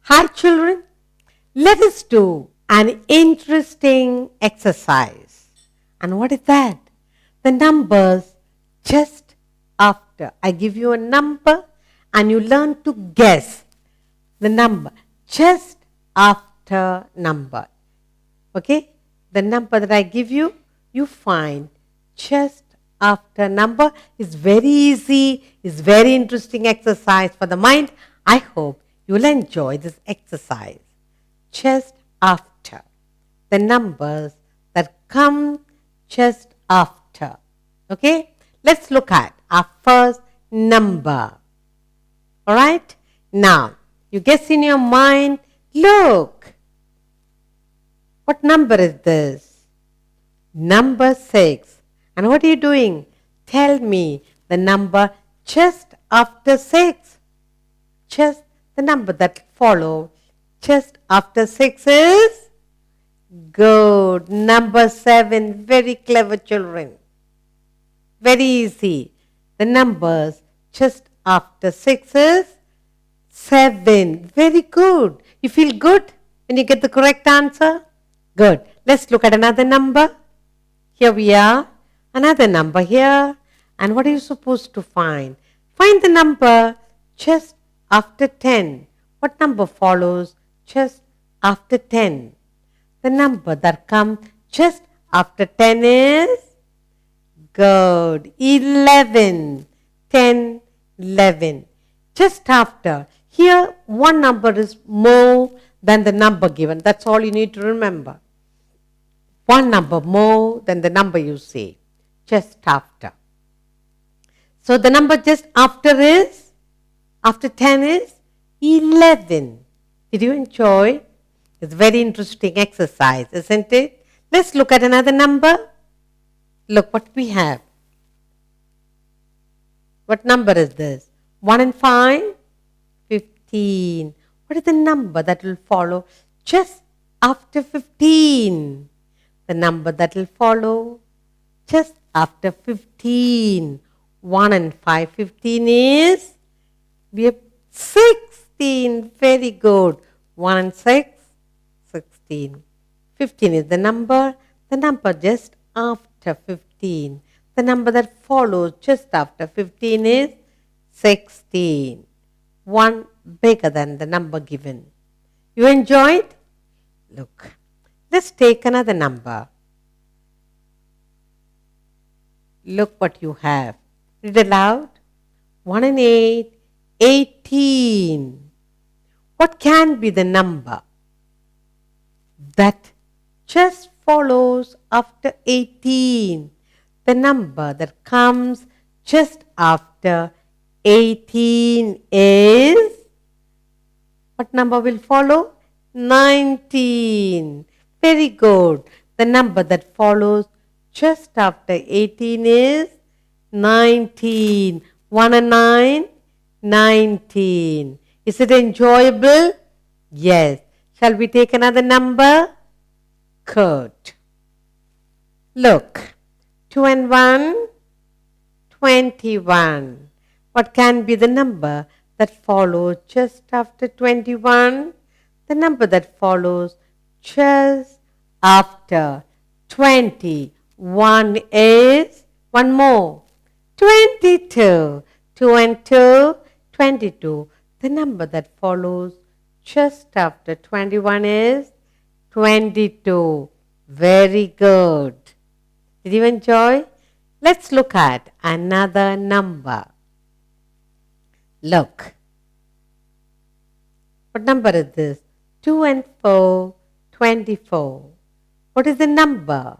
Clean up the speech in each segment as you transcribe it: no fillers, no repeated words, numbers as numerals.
Hi children, let us do an interesting exercise. And what is that? The numbers just after. I give you a number and you learn to guess the number just after number. Okay? The number that I give you, you find just after number. Is very easy, is very interesting exercise for the mind. I hope you will enjoy this exercise. Just after. The numbers that come just after. Okay? Let's look at our first number. Alright? Now, you guess in your mind, look. What number is this? Number 6. And what are you doing? Tell me the number just after 6. Just the number that follows just after 6 is? Good. Number 7. Very clever children. Very easy. The numbers just after 6 is 7. Very good. You feel good when you get the correct answer? Good. Let's look at another number. Here we are. Another number here. And what are you supposed to find? Find the number just after 10. What number follows just after 10? The number that comes just after 10 is? Good. 11. 10, 11. Just after. Here, one number is more than the number given. That's all you need to remember. One number more than the number you say. Just after. So the number just after is? After 10 is? 11. Did you enjoy? It's a very interesting exercise, isn't it? Let's look at another number. Look what we have. What number is this? 1 and 5? 15. What is the number that will follow just after 15? The number that will follow just after 15. 1 and 5. 15 is? We have 16. Very good. 1 and 6? 16. 15 is the number. The number just after 15. The number that follows just after 15 is 16. 1 bigger than the number given. You enjoyed? Look. Let's take another number. Look what you have. Read aloud. 1 and 8. 18. What can be the number that just follows after 18? The number that comes just after 18 is? What number will follow? 19. Very good. The number that follows just after 18 is 19. 1 and 9? 19. Is it enjoyable? Yes. Shall we take another number? Good. Look. 2 and 1? 21. What can be the number that follows just after 21? The number that follows just after 21 is? One more. 22. 2 and 2? 22. The number that follows just after 21 is? 22. Very good. Did you enjoy? Let's look at another number. Look. What number is this? 2 and 4, 24. What is the number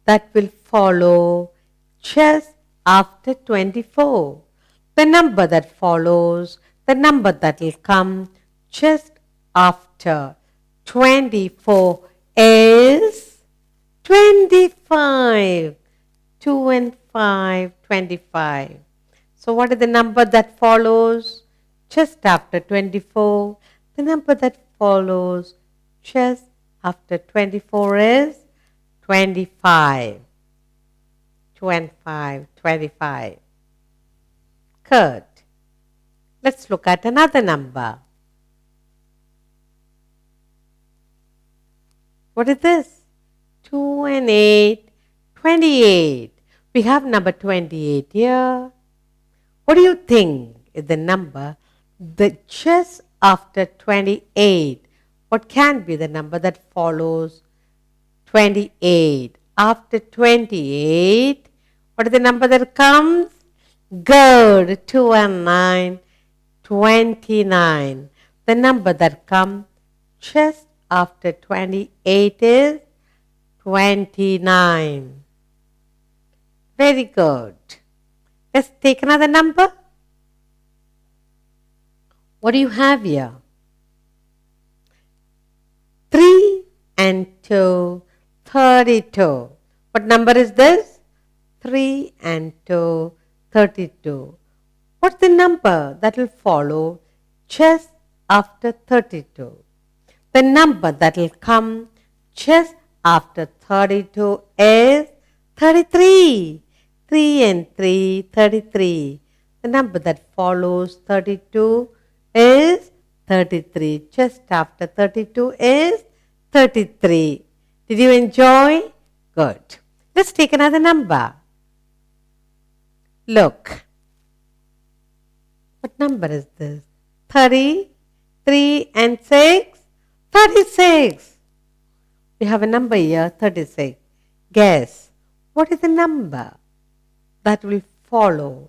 that will follow just after 24? The number that follows, the number that will come just after 24 is 25. 2 and 5, 25. So what is the number that follows just after 24? The number that follows just after 24 is 25. 2 and 5, 25. Good. Let's look at another number. What is this? 2 and 8, 28. We have number 28 here. What do you think is the number that just after 28? What can be the number that follows 28? After 28, what is the number that comes? Good. 2 and 9, 29. The number that comes just after 28 is 29. Very good. Let's take another number. What do you have here? 3 and 2, 32. What number is this? 3 and 2, 32. What's the number that will follow just after 32? The number that will come just after 32 is 33. 3 and 3, 33. The number that follows 32 is 33. Just after 32 is 33. Did you enjoy? Good. Let's take another number. Look. What number is this? 30, 3 and 6, 36. We have a number here, 36. Guess, what is the number that will follow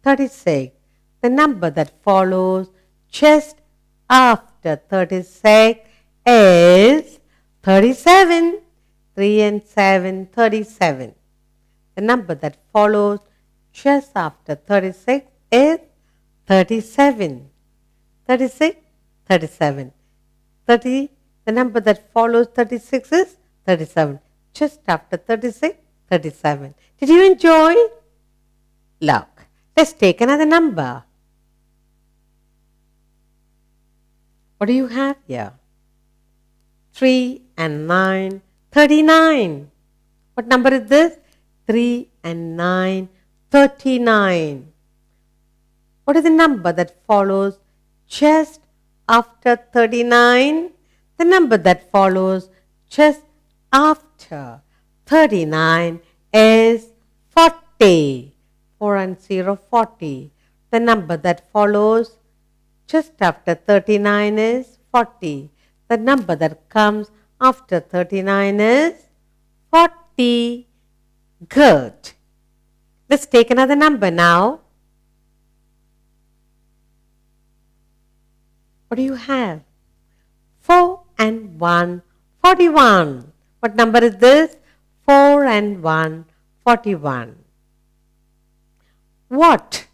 36? The number that follows just after 36 is 37. 3 and 7, 37. The number that follows just after 36 is 37. 36, 37. 30, the number that follows 36 is 37. Just after 36, 37. Did you enjoy? Look, let's take another number. What do you have here? 3 and 9, 39. What number is this? 3 and 9, 39. What is the number that follows just after 39? The number that follows just after 39 is 40. 4 and 0, 40. The number that follows just after 39 is 40. The number that comes after 39 is 40. Good. Let's take another number now. What do you have? 4 and 1, 41. What number is this? 4 and 1, 41. What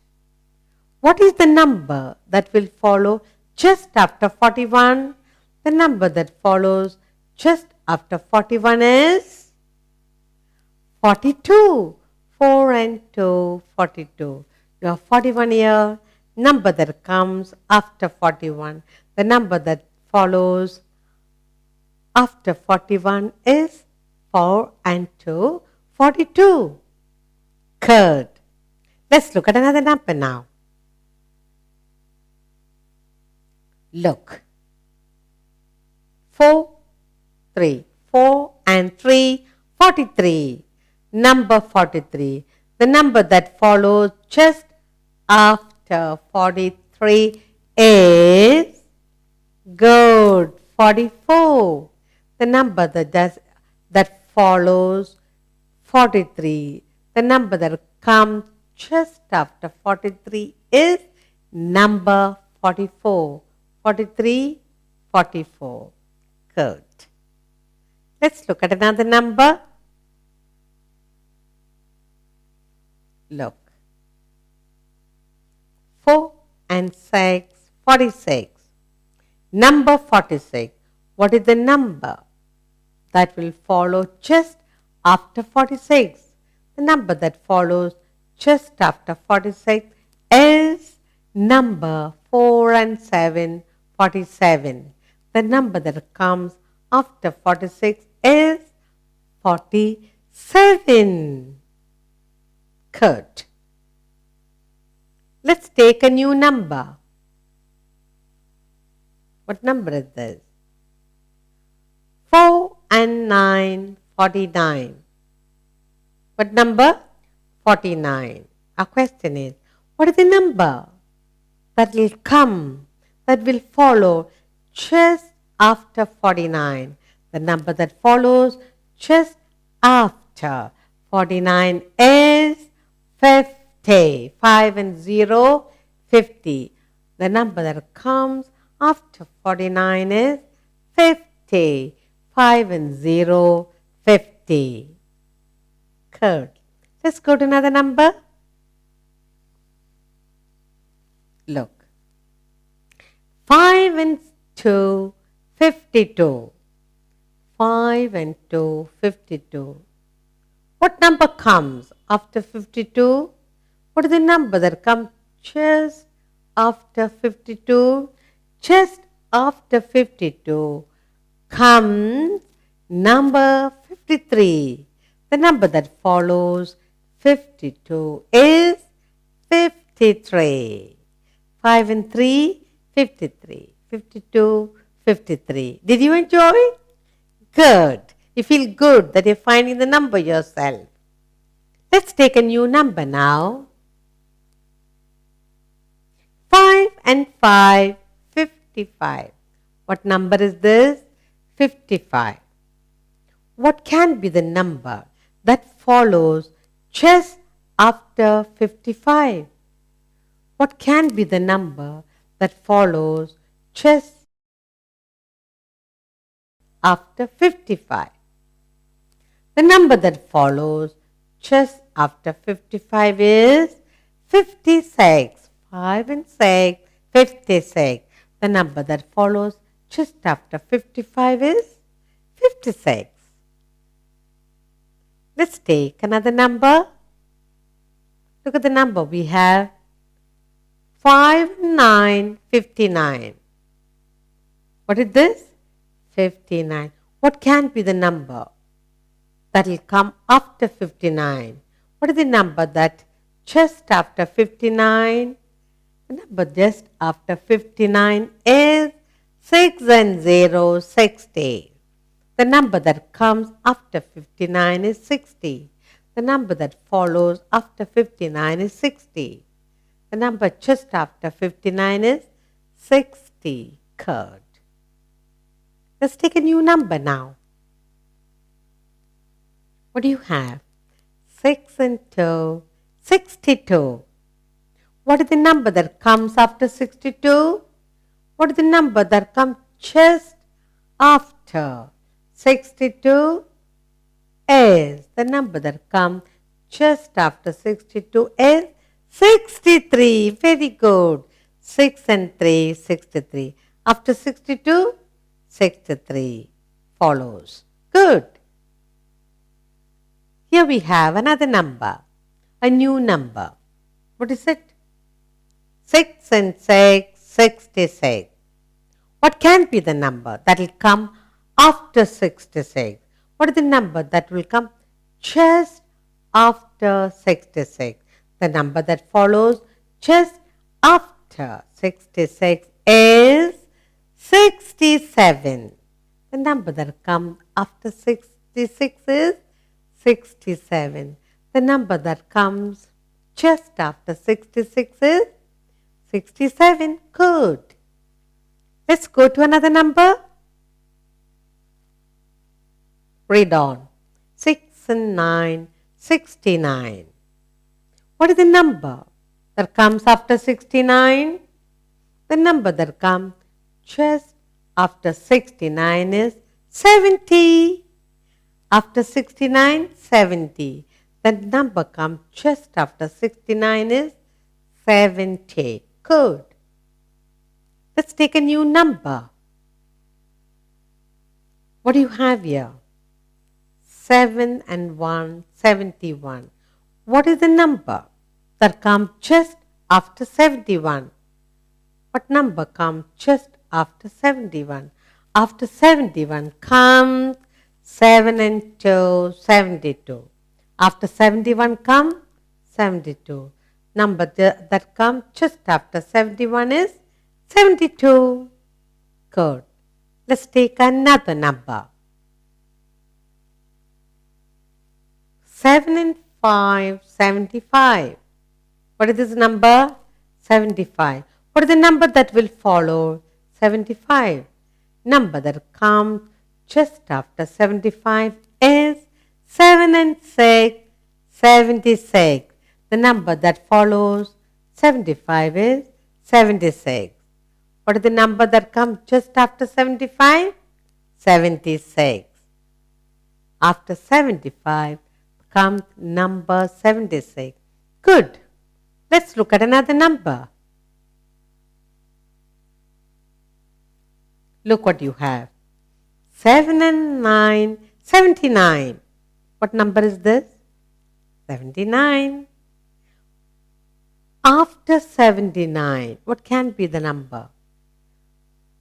is the number that will follow just after 41? The number that follows just after 41 is 42. 4 and 2, 42. You have 41 here. Number that comes after 41. The number that follows after 41 is 4 and 2, 42. Good. Let's look at another number now. Look. 4, 3. 4 and 3, 43. Number 43. The number that follows just after 43 is good. 44. The number that follows 43. The number that comes just after 43 is number 44. 43, 44. Good. Let's look at another number. Look. 4 and 6, 46. Number 46. What is the number that will follow just after 46? The number that follows just after 46 is number 4 and 7, 47. The number that comes after 46 is 47. Good. Let's take a new number. What number is this? 4 and 9, 49. What number? 49. Our question is, what is the number that will come, that will follow just after 49? The number that follows just after 49 is 50. 5 and 0, 50. The number that comes after 49 is 50. 5 and 0, 50. Good. Let's go to another number. Look. 5 and 2, 52. 5 and 2, 52. What number comes after 52? What is the number that comes just after 52? Just after 52 comes number 53. The number that follows 52 is 53. 5 and 3, 53. 52, 53. Did you enjoy? Good. You feel good that you're finding the number yourself. Let's take a new number now. 5 and 5, 55. What number is this? 55. What can be the number that follows just after 55? What can be the number that follows just after 55? The number that follows just after 55 is 56. 5 and 6, 56. The number that follows just after 55 is 56. Let's take another number. Look at the number we have. 5, 9, 59. What is this? 59. What can be the number that will come after 59? What is the number that just after 59? The number just after 59 is 6 and 0, 60. The number that comes after 59 is 60. The number that follows after 59 is 60. The number just after 59 is 60. Good. Let's take a new number now. What do you have? 6 and 2, 62. What is the number that comes after 62? What is the number that comes just after 62? Is the number that comes just after 62 is 63. Very good. 6 and 3, 63. After 62, 63 follows. Good. Here we have another number, a new number. What is it? 6 and 6, 66. What can be the number that will come after 66? What is the number that will come just after 66? The number that follows just after 66 is 67. The number that comes after 66 is 67. The number that comes just after 66 is 67. Good. Let's go to another number. Read on. 6 and 9, 69. What is the number that comes after 69? The number that comes just after 69 is 70. After 69, 70. The number comes just after 69 is 70. Good. Let's take a new number. What do you have here? 7 and 1, 71. What is the number that comes just after 71? What number comes just after 71? After 71 comes 7 and 2, 72. After 71 comes 72. Number that comes just after 71 is 72. Good. Let's take another number. 7 and 5, 75. What is this number? 75. What is the number that will follow 75? Number that comes just after 75 is 7 and 6, 76. The number that follows 75 is 76. What is the number that comes just after 75? 76. After 75 comes number 76. Good. Let's look at another number. Look what you have. 7 and 9, 79. What number is this? 79. After 79, what can be the number?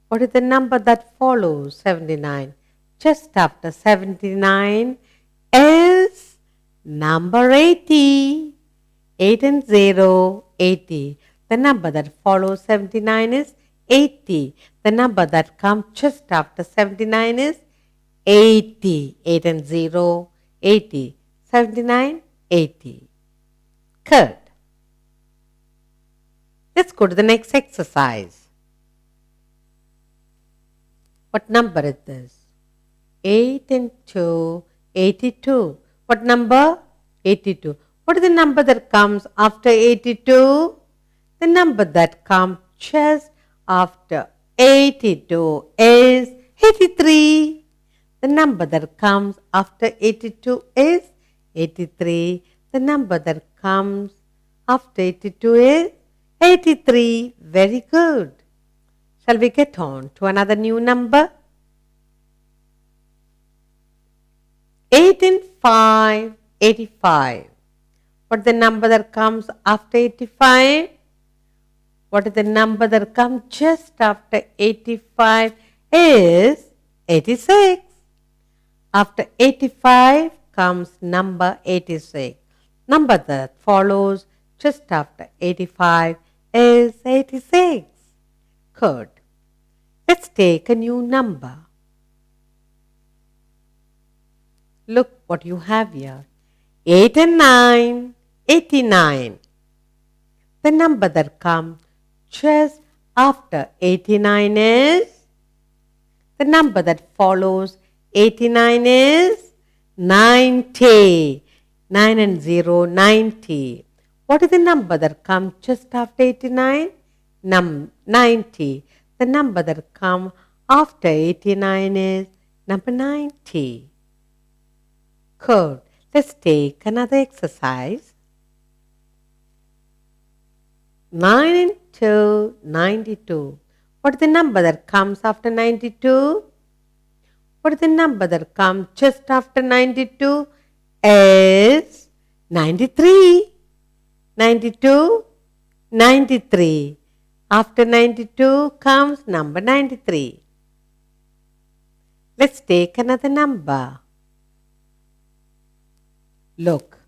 What is the number that follows 79? Just after 79 is number 80. 8 and 0, 80. The number that follows 79 is 80. The number that comes just after 79 is 80. 8 and 0, 80. 79, 80. Good. Let's go to the next exercise. What number is this? 8 and 2, 82. What number? 82. What is the number that comes after 82? The number that comes just after 82 is 83. The number that comes after 82 is 83. The number that comes after 82 is 83. Very good. Shall we get on to another new number? 8 and 5, 85. What is the number that comes after 85? What is the number that comes just after 85 is 86. After 85 comes number 86. Number that follows just after 85 is 86. Good. Let's take a new number. Look what you have here. 8 and 9, 89. The number that comes just after 89 is, the number that follows 89 is 90. 9 and 0, 90. What is the number that comes just after 89? 90. The number that comes after 89 is number 90. Good. Let's take another exercise. 9 and 2, 92. What is the number that comes after 92? What is the number that comes just after 92? Is 93. 92, 93. After 92 comes number 93. Let's take another number. Look,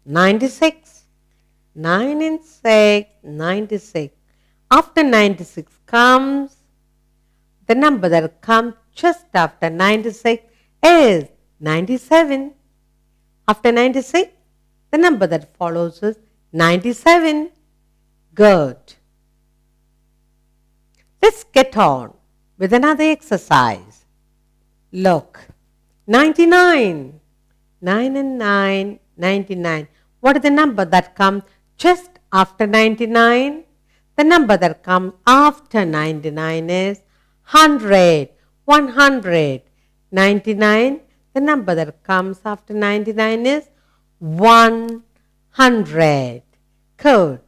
96. 9 and 6, 96. After 96 comes, the number that comes just after 96 is 97. After 96, the number that follows is 97. Good. Let's get on with another exercise. Look, 99. 9 and 9, 99. What is the number that comes just after 99? The number that comes after 99 is 100. 100. 99. The number that comes after 99 is 100. Good.